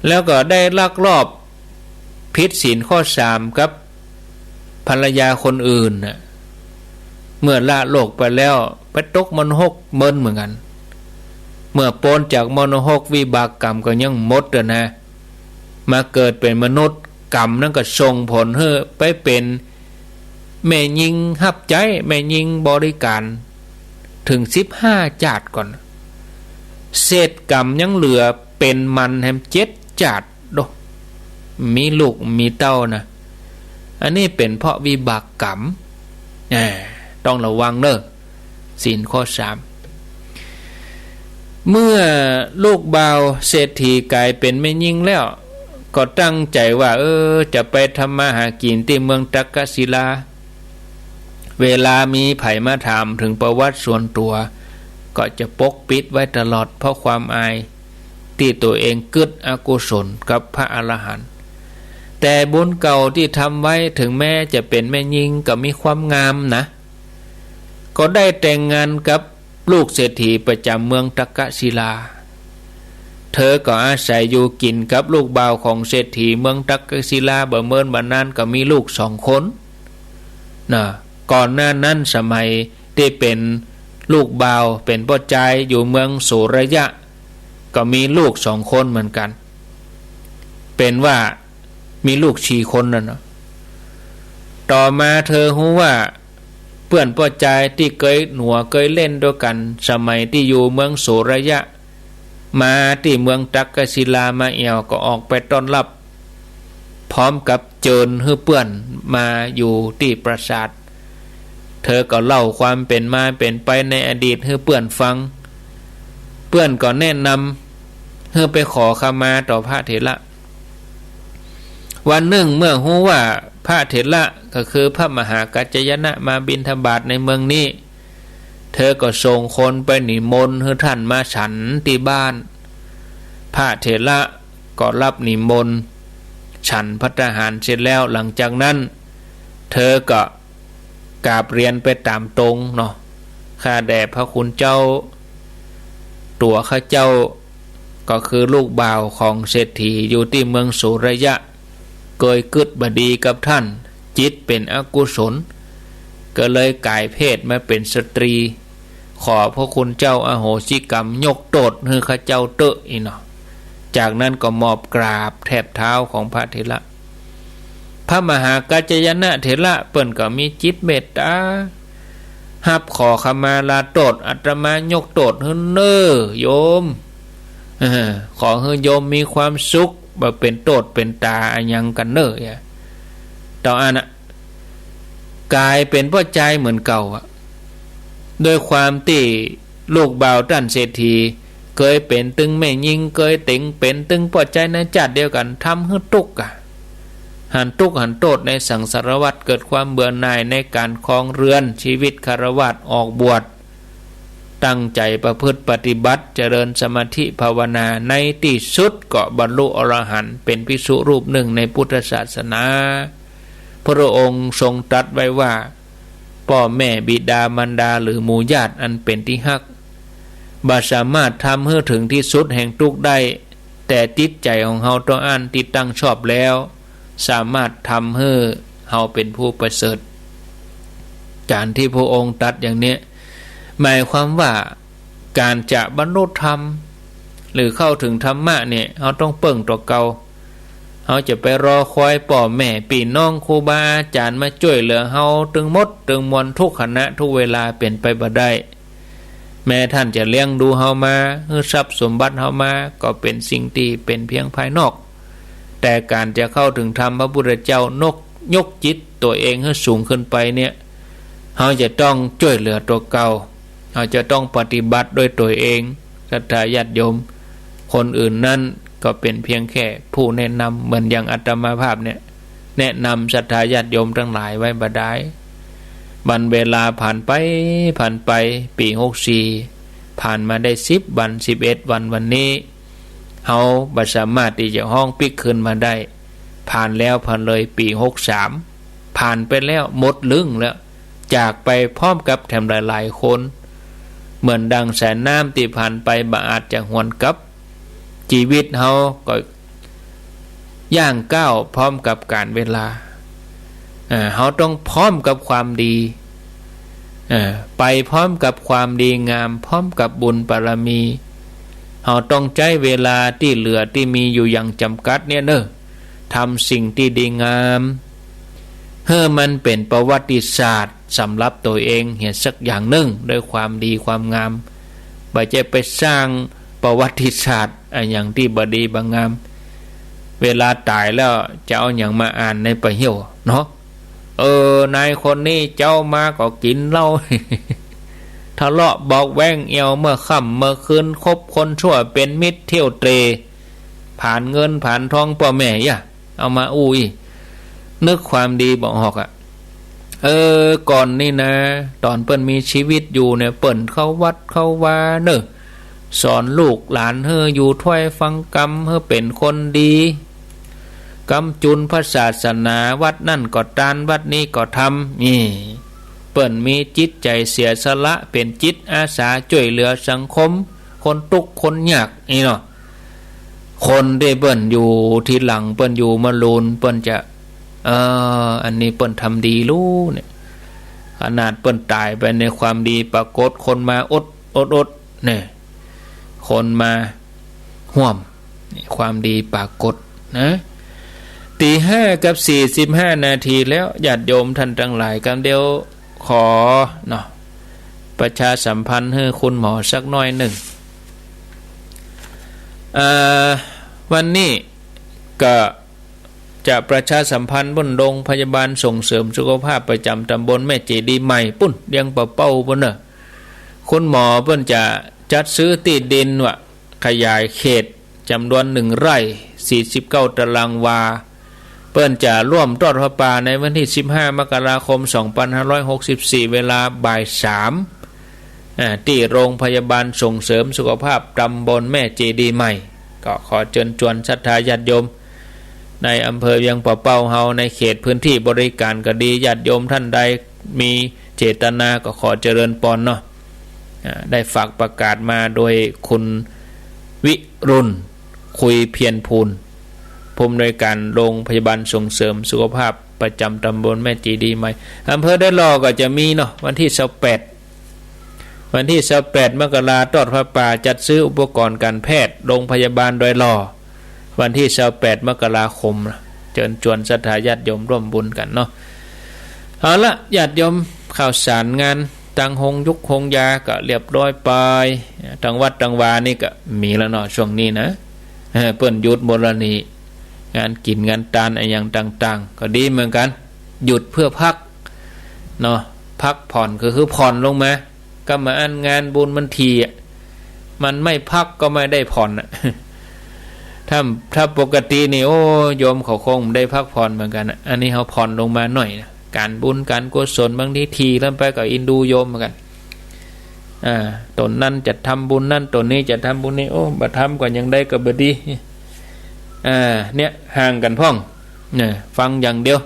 แล้วก็ได้ลักลอบผิดศีลข้อ3กับภรรยาคนอื่นน่ะเมื่อละโลกไปแล้วไปตกมโนหกเมินเหมือนกันเมื่อพ้นจากมโนหกวิบากกรรมก็ยังหมดนะมาเกิดเป็นมนุษย์กรรมนั้นก็ส่งผลให้ไปเป็นแม่ยิงหับใจแม่ยิงบริการถึง15 จาดก่อนเศษกรรมยังเหลือเป็นมันแฮม7 จาดโดมีลูกมีเต้านะอันนี้เป็นเพราะวิบากกรรมต้องระวังเนอะศีลข้อ3เมื่อลูกบ่าวเศรษฐีกลายเป็นแม่ยิงแล้วก็ตั้งใจว่าจะไปทำมาหากินที่เมืองตักกศิลาเวลามีไผมาถามถึงประวัติส่วนตัวก็จะปกปิดไว้ตลอดเพราะความอายที่ตัวเองกึศอกุศลกับพระอรหันต์แต่บุญเก่าที่ทำไว้ถึงแม้จะเป็นแม่ยิงก็มีความงามนะก็ได้แต่งงานกับลูกเศรษฐีประจำเมืองตักกศิลาเธอก็อาศัยอยู่กินกับลูกบ่าวของเศรษฐีเมืองตักกศิลาบ่เมินบ่นานก็มีลูก2 คนนะก่อนหน้านั้นสมัยที่เป็นลูกบ่าวเป็นพ่อจายอยู่เมืองโสระยะก็มีลูก2 คนเหมือนกันเป็นว่ามีลูก4 คนนั่นนะต่อมาเธอรู้ว่าเพื่อนพ่อจายที่เคยเล่นด้วยกันสมัยที่อยู่เมืองโสระยะมาที่เมืองตักกศิลามาเอวก็ออกไปต้อนรับพร้อมกับเจิญให้เพื่อนมาอยู่ที่ปราสาทเธอก็เล่าความเป็นมาเป็นไปในอดีตให้เพื่อนฟังเพื่อนก็แนะนำให้ไปขอขมาต่อพระเถระวันหนึ่งเมื่อรู้ว่าพระเถระก็คือพระมหากัจจยนะมาบิณฑบาตในเมืองนี้เธอก็ส่งคนไปนิมนต์ให้ท่านมาฉันที่บ้านพระเถระก็รับนิมนต์ฉันภัตตาหารเสร็จแล้วหลังจากนั้นเธอก็กราบเรียนไปตามตรงเนาะข้าแด่พระคุณเจ้าตัวข้าเจ้าก็คือลูกบ่าวของเศรษฐีอยู่ที่เมืองโสระยะเคยกึศบดีกับท่านจิตเป็นอกุศลก็เลยกลายเพศมาเป็นสตรีขอพระคุณเจ้าอโหสิกรรมยกโทษให้ข้าเจ้าเตอะอีเนาะจากนั้นก็มอบกราบแทบเท้าของพระเถระพระมหากัจจยนะเถระเปิ้นก็มีจิตเมตตา ฮับขอขมาลาโตดอาตมายกโตดเฮ้เน้อโยมขอให้โยมมีความสุขบ่เป็นโตดเป็นตาอันยังกันเน้อต่ออันน่ะกลายเป็นพ่อใจเหมือนเก่าด้วยความที่ลูกบ่าวท่านเศรษฐีเคยเป็นตึงแม่ยิงเคยติงเป็นตึงพ่อใจในจัดเดียวกันทำให้ตุกหันตุกหันโตดในสังสารวัฏเกิดความเบื่อหน่ายในการครองเรือนชีวิตคฤหัสถ์ออกบวชตั้งใจประพฤติปฏิบัติเจริญสมาธิภาวนาในที่สุดก็บรรลุอรหันต์เป็นภิกษุรูปหนึ่งในพุทธศาสนาพระองค์ทรงตรัสไว้ว่าพ่อแม่บิดามารดาหรือหมู่ญาติอันเป็นที่ฮักบ่สามารถทำให้ถึงที่สุดแห่งทุกข์ได้แต่จิตใจของเฮาต้องอ่านที่ตั้งชอบแล้วสามารถทำให้เฮาเป็นผู้ประเสริฐการที่พระองค์ตรัสอย่างนี้หมายความว่าการจะบรรลุธรรมหรือเข้าถึงธรรมะเนี่ยเฮาต้องเปิ่งตัวเก่าเฮาจะไปรอคอยพ่อแม่พี่น้องครูบาอาจารย์มาช่วยเหลือเฮาตึงมดตึงมวลทุกขณะทุกเวลาเป็นไปบ่ได้แม้ท่านจะเลี้ยงดูเฮามาให้ทรัพย์สมบัติเฮามาก็เป็นสิ่งที่เป็นเพียงภายนอกแต่การจะเข้าถึงธรรมพระพุทธเจ้ายกจิตตัวเองให้สูงขึ้นไปเนี่ยเฮาจะต้องช่วยเหลือตัวเก่าเฮาจะต้องปฏิบัติด้วยตัวเองศรัทธาญาติโยมคนอื่นนั้นก็เป็นเพียงแค่ผู้แนะนำเหมือนอย่างอาตมาภาพเนี่ยแนะนำศรัทธาญาติโยมทั้งหลายไว้บ่ได้วันเวลาผ่านไปปี64ผ่านมาได้10วัน11วันวันนี้เฮาบ่สามารถที่จะห้องปิกขึ้นมาได้ผ่านแล้วผ่านเลยปี63ผ่านไปแล้วหมดลึงแล้วจากไปพร้อมกับแถมหลายๆคนเหมือนดังแสนน้ำที่ผ่านไปบ่อาจจะหวนกลับชีวิตเฮาก็ย่างก้าวพร้อมกับการเวลาเฮาต้องพร้อมกับความดีไปพร้อมกับความดีงามพร้อมกับบุญบารมีเฮาต้องใช้เวลาที่เหลือที่มีอยู่อย่างจำกัดเนี่ยทำสิ่งที่ดีงามให้มันเป็นประวัติศาสตร์สำหรับตัวเองเห็นสักอย่างหนึ่งด้วยความดีความงามบ่จะไปสร้างประวัติศาสตร์อย่างที่บดีบางงามเวลาตายแล้วจะเอาอย่างมาอ่านในประเหี่ยวเนาะนายคนนี้เจ้ามาก็กินเหล้า ทะเลาะบอกแว้งเอวเมื่อค่ำเมื่อคืนคบคนชั่วเป็นมิตรเที่ยวเตรผ่านเงินผ่านทองพ่อแม่เอามาอุ้ยนึกความดีบอกหอกก่อนนี่นะตอนเปิ้นมีชีวิตอยู่เนี่ยเปิ้นเข้าวัดเข้าวาสอนลูกหลานอยู่ถ้วยฟังกรรมเป็นคนดีกำจุนพระศาสนาวัดนั่นก็ตานวัดนี้ก็ทำนี่เปิ้นมีจิตใจเสียสละเป็นจิตอาสาช่วยเหลือสังคมคนทุกข์คนยากนี่เนาะคนที่เปิ้นอยู่ที่หลังเปิ้นอยู่มาลูนเปิ้นจะอันนี้เปิ้นทำดีรู้เนี่ยขนาดเปิ้นตายไปในความดีปรากฏคนมาอดเนี่ยคนมาห่วมความดีปรากฏนะตี5กับ45นาทีแล้วญาติโยมท่านทั้งหลายกันเดียวขอเนาะประชาสัมพันธ์ให้คุณหมอสักหน่อยหนึ่งวันนี้ก็จะประชาสัมพันธ์บนโรงพยาบาลส่งเสริมสุขภาพประจำตำบลแม่เจดีใหม่ปุ้นเรียงเป่าปุ้นคุณหมอเพิ่นจะจัดซื้อที่ดินขยายเขตจำนวน1 ไร่49 ตารางวาเปิ้นจะร่วมทอดพระป่าในวันที่15 มกราคม 2564 เวลาบ่าย 3ที่โรงพยาบาลส่งเสริมสุขภาพตำบลแม่เจดีใหม่ก็ขอเชิญชวนศรัทธาญาติโยมในอำเภอเวียงป่าเป้าเฮาในเขตพื้นที่บริการก็ดีญาติโยมท่านใดมีเจตนาก็ขอเจริญพรเนาะได้ฝากประกาศมาโดยคุณวิรุณคุยเพียรภูลผู้อำนวยการโรงพยาบาลส่งเสริมสุขภาพประจำตำบลแม่จีดีใหม่อำเภอได้รอก็จะมีเนาะวันที่28 มกราคมทอดพระป่าจัดซื้ออุปกรณ์การแพทย์โรงพยาบาลโดยรอวันที่28 มกราคมเชิญชวนศรัทธาญาติโยมร่วมบุญกันเนาะเอาละญาติโยมข่าวสารงาน ตังหงยุกหงยาก็เรียบร้อยไปตังวัดตังวานี่ก็มีแล้วเนาะช่วงนี้นะเปิ้นหยุดมรณีงานกินงานตานอะไรอย่างต่างๆก็ดีเหมือนกันหยุดเพื่อพักเนาะพักผ่อนคือผ่อนลงมาก็มาอันงานบุญมันทีมันไม่พักก็ไม่ได้ผ่อนถ้าปกตินี่โอ้โยมเขาคงได้พักผ่อนเหมือนกันอันนี้เขาผ่อนลงมาหน่อยนะการบุญการกุศลบางทีแล้วไปกับอินดูโยมเหมือนกันตนนั้นจะทำบุญนั่นตนนี้จะทำบุญนี้โอ้บัดทำก่อนยังได้กับบดีเนี่ยห่างกันพ่องเนี่ยฟังอย่างเดียว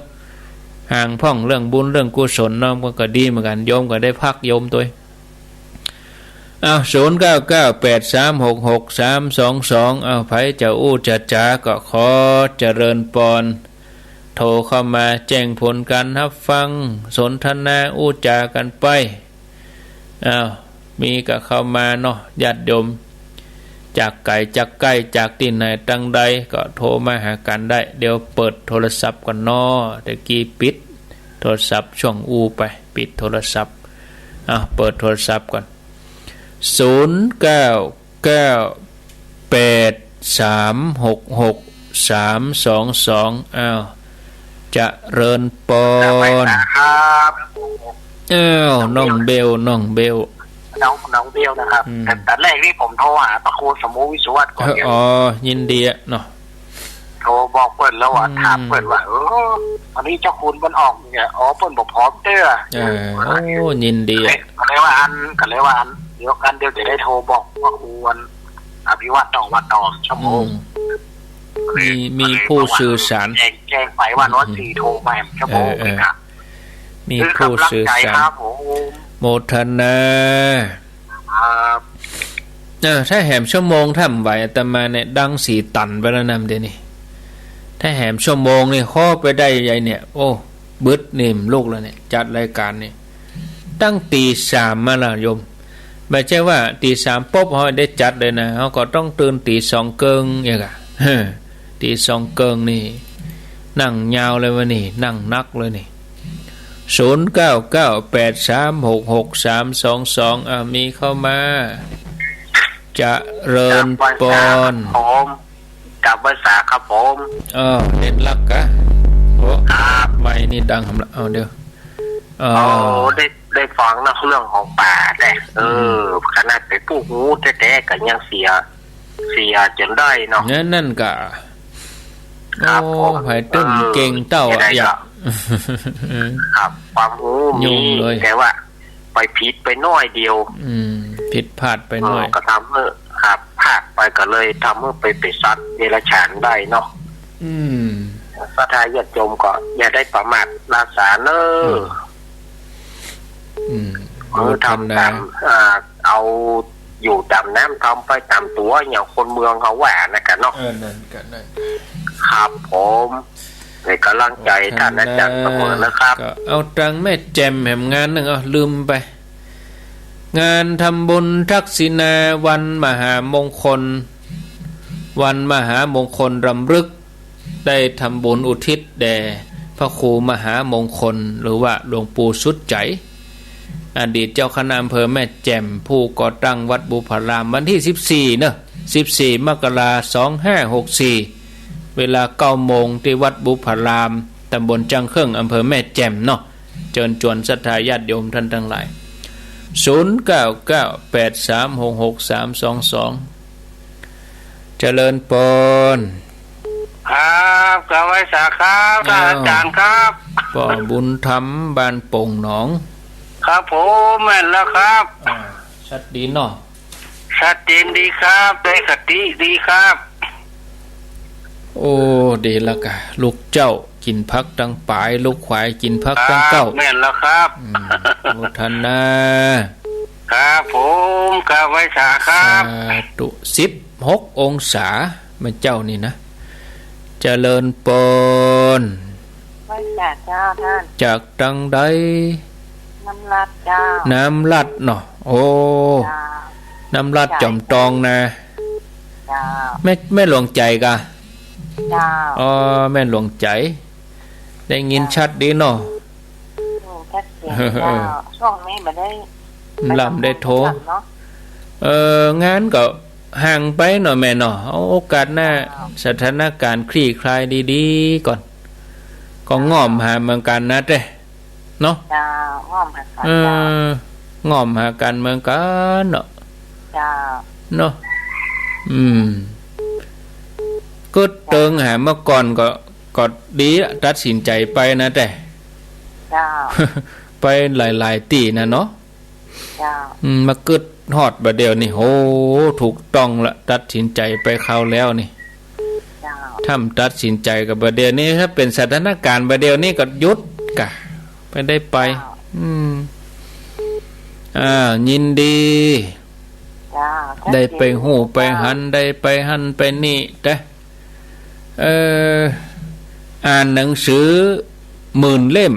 ห่างพ่องเรื่องบุญเรื่องกุศลน้องก็ดีเหมือนกันโยมก็ได้พักโยมตัว0998366322ไผจะอู้จะจ๋าก็ขอเจริญปอนโทรเข้ามาแจ้งผลการรับฟังสนทนาอู้จากันไปมีก็เข้ามาเนาะญาติโยมจากไกลจากใกล้จากที่ไหนตั้งใดก็โทรมาหากันได้เดี๋ยวเปิดโทรศัพท์ก่อนเนาะตะกี้ปิดโทรศัพท์ช่วงอูไปปิดโทรศัพท์เปิดโทรศัพท์ก่อน0998366322จะเริญปอนน้องเบลน้องเบลนะครับแต่แรกที่ผมโทรหาพระครูสมุวิสุวัตก่อนยินดีเนาะโทรบอกเปิดแล้วถามเปิดว่าอันนี้เจ้าคุณมันออกเนี่ยเปิดบอกพร้อมเด้อยินดีก็เลยว่าอันเดี๋ยวกันเดี๋ยวจะได้โทรบอกว่าควรอภิวัตต่อวัดต่อชั่วโมงมีผู้สื่อสารแจ้งไปว่าน้อยสี่โทรมาชั่วโมงครับมีผู้สื่อสารโมทนาถ้าแหมชั่วโมงทำไหวแต่มาเนี่ยดัง4 ตันไปแล้วนำเดี๋ยวนี้ถ้าแหมชั่วโมงนี่ข้อไปได้ใหญ่เนี่ยโอ้บึดนิ่มลูกแล้วเนี่ยจัดรายการนี่ตั้งตี 3มาละโยมไม่ใช่ว่าตี 3ปุ๊บเขาได้จัดเลยนะเขาก็ต้องตื่นตี 2 เกิงอย่างกะตี 2 เกิงนี่นั่งยาวเลยวะนี่นั่งนักเลยนี่0998366322มีเข้ามาจะเริญปอนผมกับภาษาครับผมเน้นลักกะโอ้ไม่นี่ดังทำละเดี๋ยวได้ฟังนะเรื่องของป่าแต่ขนาดไปปลูกงูแท้ๆกันยังเสียจนได้เนาะนั่นกะโอ้ไผ่ตึ้งเก่งเต้าอยากครับความรู้มีแต่ว่าไปผิดไปน้อยเดียวผิดพลาดไปน้อยก็ทำให้ครับพลาดไปก็เลยทำให้ไปซัดเดรัจฉานได้เนาะพระทายาทโยมก็อย่าได้ประมาทรักษาเนทำตามเอาอยู่ตามน้ำทำไปตามตัวอย่างคนเมืองเขาแหวนนะกันเนาะนั่นกันนั่นครับผมในกำลังใจท่านอาจารย์เสมอนะครับเอาตังแม่แจมแหมงานนึงลืมไปงานทำบุญทักษิณาวันมหามงคลรำลึกได้ทำบุญอุทิศแด่พระครูมหามงคลหรือว่าหลวงปู่สุดใจอดีตเจ้าคณะอำเภอแม่แจ่มผู้ก่อตั้งวัดบุพารามวันที่14เนอะ14 มกราคม 2564เวลา 9 โมงที่วัดบุพารามตำบลจังเครื่องอำเภอแม่แจ่มเนาะเชิญชวนศรัทธาญาติโยมท่านทั้งหลาย0998366322เจริญปอนครับกวัยสาครับอาจารย์ครับป่อบุญธรรมบ้านโป่งหนองครับผมแม่นแล้วครับชัดดีเนาะชัดเจนดีครับได้คติดีครับโอ้ดีละกะลูกเจ้ากินพักตั้งปลายลูกควายกินพักตั้งเก้าแม่นแล้วครับโมทนาครับผมกวัยสาครับตุ16 องศามันเจ้านี่นะเจริญปนจากเจ้าท่านจากตังใดน้ำลัดเจ้าน้ำลัดเนาะโอ้น้ำลัดจอมตองนะเจ้าแม่หลวงใจกะเจ้าแม่หลวงใจได้ยินชัดดีเนาะชัดเจนเจ้าช่วงนี้มาได้ ลำได้โทร เนาะ งานก็ห่างไปหน่อยแม่เนาะเอาโอกาสหน้าสถานการณ์คลี่คลายดีๆก่อนก็ง่อมหาเมืองกันนะเด้เนาะ เจ้าห้อมหักษา เอ เจ้า ง่อมหากันเมืองกันเนาะ เจ้า เนาะก็เติงหาเมื่อก่อนก็ดีละตัดสินใจไปนะแต่ เจ้า ไปหลายๆตีนะเนาะ เจ้า มาเกิดฮอดบัดเดียวนี่โหถูกต้องละตัดสินใจไปเข้าแล้วนี่ เจ้า ถ้าตัดสินใจกับบัดเดียวนี้ถ้าเป็นสถานการณ์บัดเดียวนี้ก็หยุดกะไปได้ไปยินดี เจ้า ได้ไปหูไปหันได้ไปหันไปนี่แต่อ่านหนังสือ10,000 เล่ม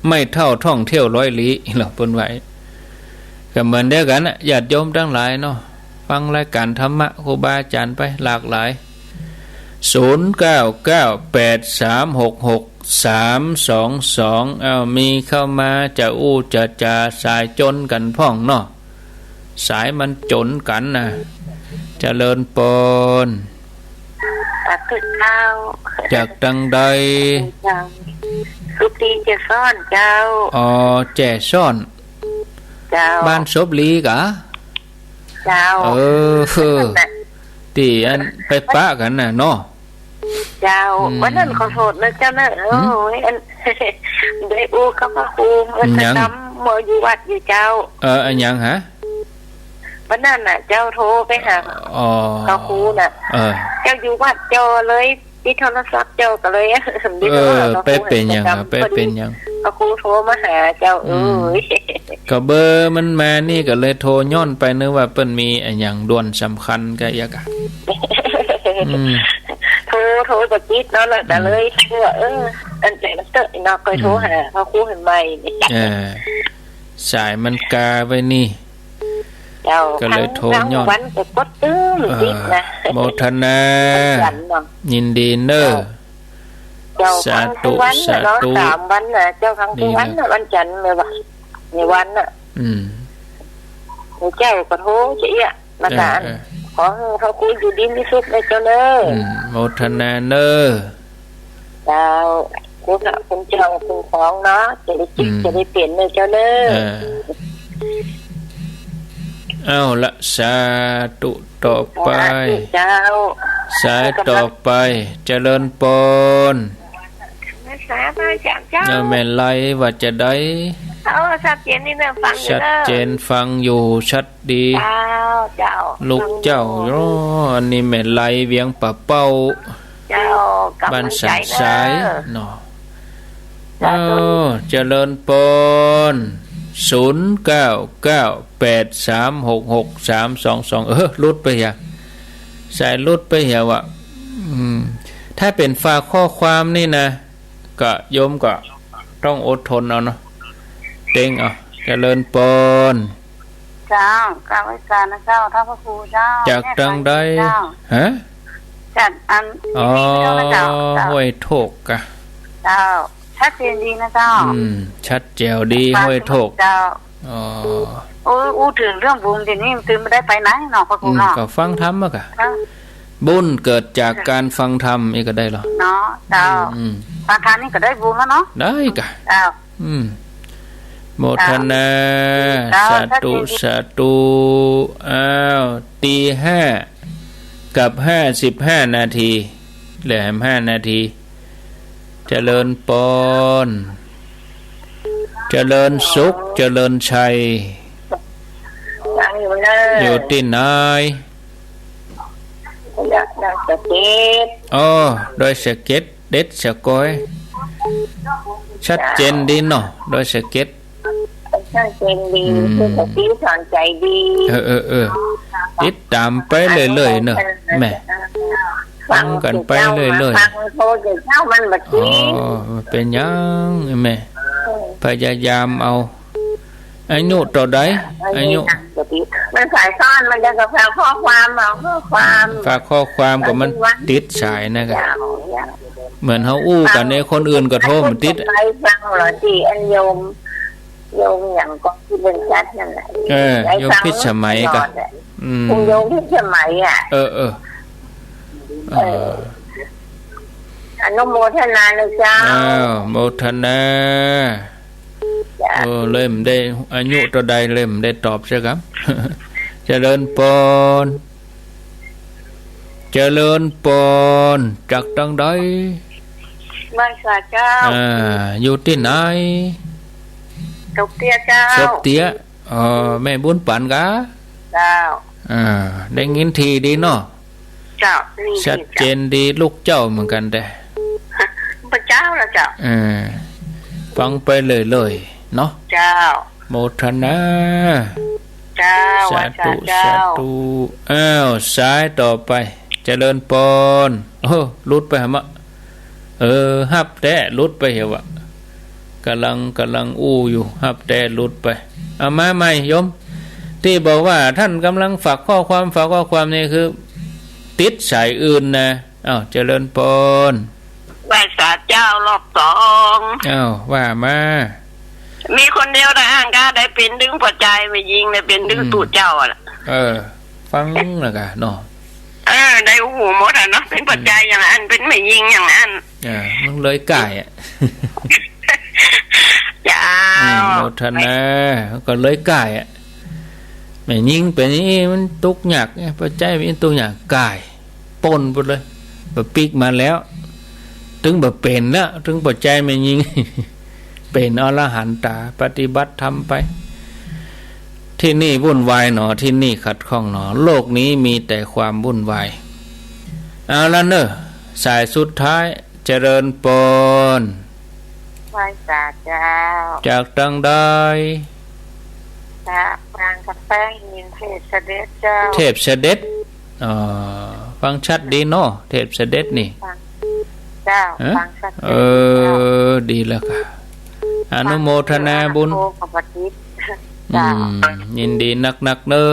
ไม่เท่าท่องเที่ยว100 ลี้หรอกเปิ้นไว้ก็เหมือนเดียวกันน่ะญาติโยมทั้งหลายเนาะฟังรายการธรรมะครูบาอาจารย์ไปหลากหลาย0998366322มีเข้ามาจะอู้จะจาสายจนกันพ่องเนาะสายมันจนกันนะเจริญปน ตัดตึกเจ้า จากดังใด เจ้าสุตีจะซ่อนเจ้า แจ่ซ่อน เจ้า บ้านศพลีกะ เจ้า ตีอันไปปะกันน่ะเนาะ เจ้าวันนั้นขอโทษนะเจ้าเนอะโอ้ยอันได้อู้กับพระครูจะทำเมื่ออยู่วัดอยู่เจ้า อันยังฮะ วันนั้นน่ะ เจ้าโทรไปหาพระครูน่ะเจ้าอยู่วัดเจ้าเลยปิดโทรศัพท์เจ้าก็เลยไปเป็นยังไปเป็นยัง พระครูโทรมาหาเจ้าก็เบอร์มันมานี่ก็เลยโทรย้อนไปนึกว่าเปิ้นมีอันหยังด่วนสำคัญก็อีกอ่ะโทรกับจิตเนาะแต่เลยว่าอันไหนมันเตะเนาะก็โทรหาพระครูเห็นไหมสายมันกาไว้นี่ก็เลยโทรย้อนวันก็กดตึ้งจิตนะโมทนายินดีเนอสาธุสาธุ3 วันน่ะเจ้าครั้งที่วันน่ะวันจันทร์เลยว่ะในวันน่ะเจ้าก็โทรสิอ่ะมาถามขอให้พระครูอยู่ดีมีสุขในเจ้าเนอโมทนาเนอเจ้าคุณเจ้าคุณของเนาะจะได้จิตจะได้เปลี่ยนในเจ้าเนอเอาละสาธุต่อไปสายต่อไปเจริญปนสาธุเจ้าแม่ไล่ว่าจะได้ชัดเจนนี่นะฟังอยู่ชัดเจนฟังอยู่ชัดดีเจ้าลูกเจ้าอันนี้แม่ไล่เวียงปะเป้าบ้านสันสายเนาะเจริญปน0998366322ลุดไปอย่าสายลุดไปอย่าว่าถ้าเป็นฝากข้อความนี่นะก็โยมก็ต้องอดทนเอาเนาะเต็งเอาเจริญปนเจ้ากราบไหว้การนะเจ้าท่านพระครูเจ้าจากดังใดฮะจัดอันห้วยโถกกะเจ้าชัดเจนดีนะเจ้าชัดแจ๋วดีห้วยโถกเจ้าอู้ถึงเรื่องบุญทีนี้ตื่นไม่ได้ไปไหนเนาะพระครูเนาะก็ฟังธรรมอ่ะกะบุญเกิดจากการฟังธรรมอีกก็ได้หรอเนาะเจ้าฟังธรรมนี่ก็ได้บุญแล้วเนาะได้กะเจ้าโมทนาสาธุสาธุตี 5 กับ 55 นาทีเหลือ5 นาทีเจริญปนเจริญสุขเจริญชัยอยู่ที่ไหนโดยสเก็ตเด็ดสกอยชัดเจนดีเนาะโดยสเก็ตชัดเจนดีคือสติสอนใจดีติดตามไปเรื่อยๆเนอะแม่ฟังกันไปเรื่อยๆฟังโทรเดี๋ยวเช้ามันบัดนี้เป็นยังแม่พยายามเอาอายุต่อใดอายุมันสายซ่อนมันจะกับฝากข้อความเอาข้อความฝากข้อความก็มันติดสายนะครับเหมือนเฮาอู้กันในคนอื่นก็โทรมันติดไปฟังเหรอที่อันโยม โยมอย่างก็ที่เป็นชัดนั่นแหละ โยมพิสมัยกะคุณโยมพิสมัยอ่ะอนุโมทนาเลยเจ้าโมทนาเริ่มได้อายุตัวใดเริ่มได้ตอบใช่ครับเจริญปนเจริญปนจากตังใดบ้านสาเจ้าอยู่ที่ไหนศพเตี้ยเจ้าศพเตี้ยแม่บุญปันกะเจ้าได้ยินทีดีเนาะเจ้าชัดเจนดีลูกเจ้าเหมือนกันแต่พระเจ้าละเจ้าฟังไปเลยเนาะเจ้าโมทนาเจ้าสาธุสาธุสายต่อไปเจริญปนลุดไปหมะฮับแต่ลุดไปเหรอวะกำลังอู้อยู่ฮับแต่ลุดไปเอามาใหม่โยมที่บอกว่าท่านกำลังฝากข้อความนี่คือติดสายอื่นนะเจริญปนไหว้ศาลเจ้ารอบ2ว่ามามีคนเดียวได้อ่างกาได้เป็นดึงปัจจัยไม่ยิงได้เป็นดึงตูดเจ้าอ่ะฟังแล้วกันเนาะได้หูหมดอ่ะเนาะเป็นปัจจัยอย่างนั้นเป็นไม่ยิงอย่างนั้นมันเลยไก่อ่ะจ้าโมทนาก็เลยไก่อ่ะไม่ยิงเป็นนี่มันตุกหยักปัจจัยมันตุกหยักไก่ปนไปเลยแบบปีกมาแล้วถึงแบบเป็นแล้วถึงปัจจัยไม่ยิงเป็นอรหันตาปฏิบัติธรรมไปที่นี่วุ่นวายหนอที่นี่ขัดข้องหนอโลกนี้มีแต่ความวุ่นวายเอาละเนอะสายสุดท้ายเจริญปนไหว้ศาลเจ้าจากตังใดจากบางกะแป้งยินเทพเสด็จเจ้าเทพเสด็จฟังชัดดีเนาะเทพเสด็จนี่เจ้าฟังชัดดีแล้วค่ะอนุโมทนาบุญยินดีนักเนอ